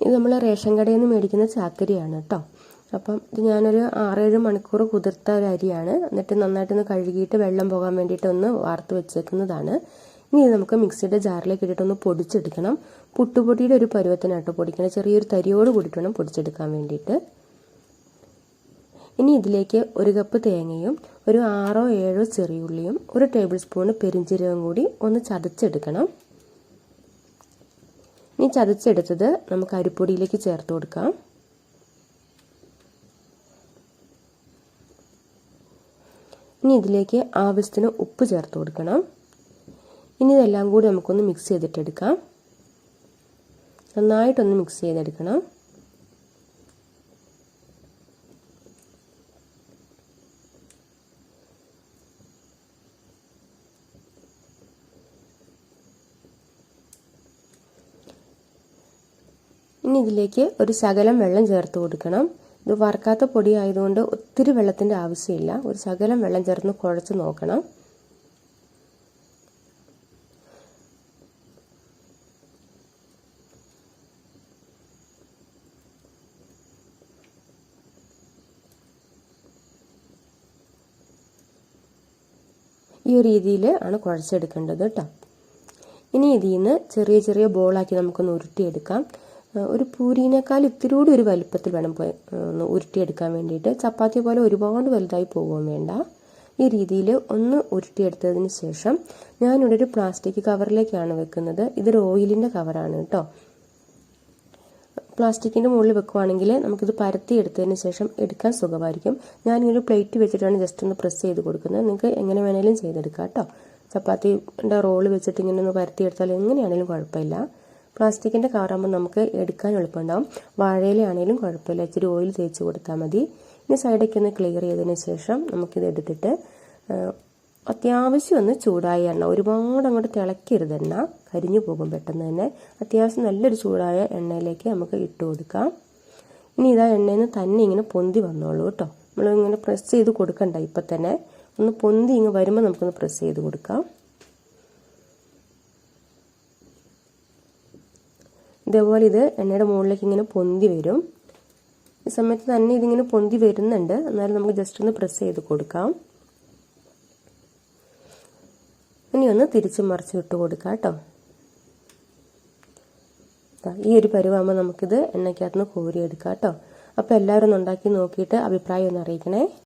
ഇത് നമ്മൾ റേഷൻ കടയിൽ നിന്ന് മേടിക്കുന്ന ചാക്കരിയാണ് കേട്ടോ. അപ്പം ഇത് ഞാനൊരു 6-7 മണിക്കൂർ കുതിർത്ത ഒരു അരിയാണ്. എന്നിട്ട് നന്നായിട്ടൊന്ന് കഴുകിയിട്ട് വെള്ളം പോകാൻ വേണ്ടിയിട്ട് ഒന്ന് വാർത്ത് വെച്ചേക്കുന്നതാണ്. ഇനി ഇത് നമുക്ക് മിക്സിയുടെ ജാറിലേക്ക് ഇട്ടിട്ടൊന്ന് പൊടിച്ചെടുക്കണം. പുട്ടുപൊടിയുടെ ഒരു പരുവത്തിനാട്ടോ പൊടിക്കണം. ചെറിയൊരു തരിയോട് കൂടിയിട്ട് വേണം പൊടിച്ചെടുക്കാൻ വേണ്ടിയിട്ട്. ഇനി ഇതിലേക്ക് 1 കപ്പ് തേങ്ങയും ഒരു 6-7 ചെറിയുള്ളിയും 1 ടേബിൾ സ്പൂൺ പെരിഞ്ചീരകം കൂടി ഒന്ന് ചതച്ചെടുക്കണം. ഇനി ചതച്ചെടുത്തത് നമുക്ക് അരിപ്പൊടിയിലേക്ക് ചേർത്ത് കൊടുക്കാം. ഇനി ഇതിലേക്ക് ആവശ്യത്തിന് ഉപ്പ് ചേർത്ത് കൊടുക്കണം. ഇനി ഇതെല്ലാം കൂടി നമുക്കൊന്ന് മിക്സ് ചെയ്തിട്ടെടുക്കാം. നന്നായിട്ടൊന്ന് മിക്സ് ചെയ്തെടുക്കണം. ഇനി ഇതിലേക്ക് ഒരു ശകലം വെള്ളം ചേർത്ത് കൊടുക്കണം. ഇത് വറുക്കാത്ത പൊടി ആയതുകൊണ്ട് ഒത്തിരി വെള്ളത്തിൻ്റെ ആവശ്യമില്ല. ഒരു ശകലം വെള്ളം ചേർത്ത് കുഴച്ച് നോക്കണം. ഈ ഒരു രീതിയിൽ ആണ് കുഴച്ചെടുക്കേണ്ടത് കേട്ടോ. ഇനി ഇതിൽ നിന്ന് ചെറിയ ചെറിയ ബോളാക്കി നമുക്കൊന്ന് ഉരുട്ടിയെടുക്കാം. ഒരു പൂരിനേക്കാൾ ഇത്തിരി കൂടി ഒരു വലുപ്പത്തിൽ വേണം ഒന്ന് ഉരുട്ടിയെടുക്കാൻ വേണ്ടിയിട്ട്. ചപ്പാത്തി പോലെ ഒരുപാട് വലുതായി പോകുകയും വേണ്ട. ഈ രീതിയിൽ ഒന്ന് ഉരുട്ടിയെടുത്തതിന് ശേഷം ഞാനിവിടെ ഒരു പ്ലാസ്റ്റിക് കവറിലേക്കാണ് വെക്കുന്നത്. ഇതൊരു ഓയിലിൻ്റെ കവറാണ് കേട്ടോ. പ്ലാസ്റ്റിക്കിൻ്റെ മുകളിൽ വെക്കുവാണെങ്കിൽ നമുക്കിത് പരത്തിയെടുത്തതിന് ശേഷം എടുക്കാൻ സുഖമായിരിക്കും. ഞാനിങ്ങനെ പ്ലേറ്റ് വെച്ചിട്ടാണ് ജസ്റ്റ് ഒന്ന് പ്രസ് ചെയ്ത് കൊടുക്കുന്നത്. നിങ്ങൾക്ക് എങ്ങനെ വേണേലും ചെയ്തെടുക്കാം കേട്ടോ. ചപ്പാത്തിൻ്റെ റോള് വെച്ചിട്ട് ഇങ്ങനെ ഒന്ന് പരത്തിയെടുത്താൽ എങ്ങനെയാണെങ്കിലും കുഴപ്പമില്ല. പ്ലാസ്റ്റിക്കിൻ്റെ കവറാകുമ്പോൾ നമുക്ക് എടുക്കാൻ എളുപ്പമുണ്ടാവും. വാഴയിലാണെങ്കിലും കുഴപ്പമില്ല. ഇച്ചിരി ഓയിൽ തേച്ച് കൊടുത്താൽ മതി. ഇനി സൈഡൊക്കെ ഒന്ന് ക്ലിയർ ചെയ്തതിന് ശേഷം നമുക്കിത് എടുത്തിട്ട് അത്യാവശ്യം ഒന്ന് ചൂടായ എണ്ണ, ഒരുപാട് അങ്ങോട്ട് തിളക്കരുത്, എണ്ണ കരിഞ്ഞു പോകും പെട്ടെന്ന് തന്നെ. അത്യാവശ്യം നല്ലൊരു ചൂടായ എണ്ണയിലേക്ക് നമുക്ക് ഇട്ട് കൊടുക്കാം. ഇനി ഇതാ എണ്ണയിൽ നിന്ന് തന്നെ ഇങ്ങനെ പൊന്തി വന്നോളൂ കേട്ടോ. നമ്മളിങ്ങനെ പ്രസ് ചെയ്ത് കൊടുക്കണ്ട. ഇപ്പം തന്നെ ഒന്ന് പൊന്തി ഇങ്ങ് വരുമ്പോൾ നമുക്കൊന്ന് പ്രസ് ചെയ്ത് കൊടുക്കാം. ഇതേപോലെ ഇത് എണ്ണയുടെ മുകളിലേക്ക് ഇങ്ങനെ പൊന്തി വരും. ഈ സമയത്ത് തന്നെ ഇതിങ്ങനെ പൊന്തി വരുന്നുണ്ട്. എന്നാലും നമുക്ക് ജസ്റ്റ് ഒന്ന് പ്രസ് ചെയ്ത് കൊടുക്കാം. ഇനി ഒന്ന് തിരിച്ച് മറിച്ച് ഇട്ട് കൊടുക്കാം കേട്ടോ. ഈ ഒരു പരുവാകുമ്പോൾ നമുക്കിത് എണ്ണയ്ക്കകത്തുനിന്ന് കോരിയെടുക്കാം കേട്ടോ. അപ്പോൾ എല്ലാവരും ഒന്ന് ഉണ്ടാക്കി നോക്കിയിട്ട് അഭിപ്രായം ഒന്ന് അറിയിക്കണേ.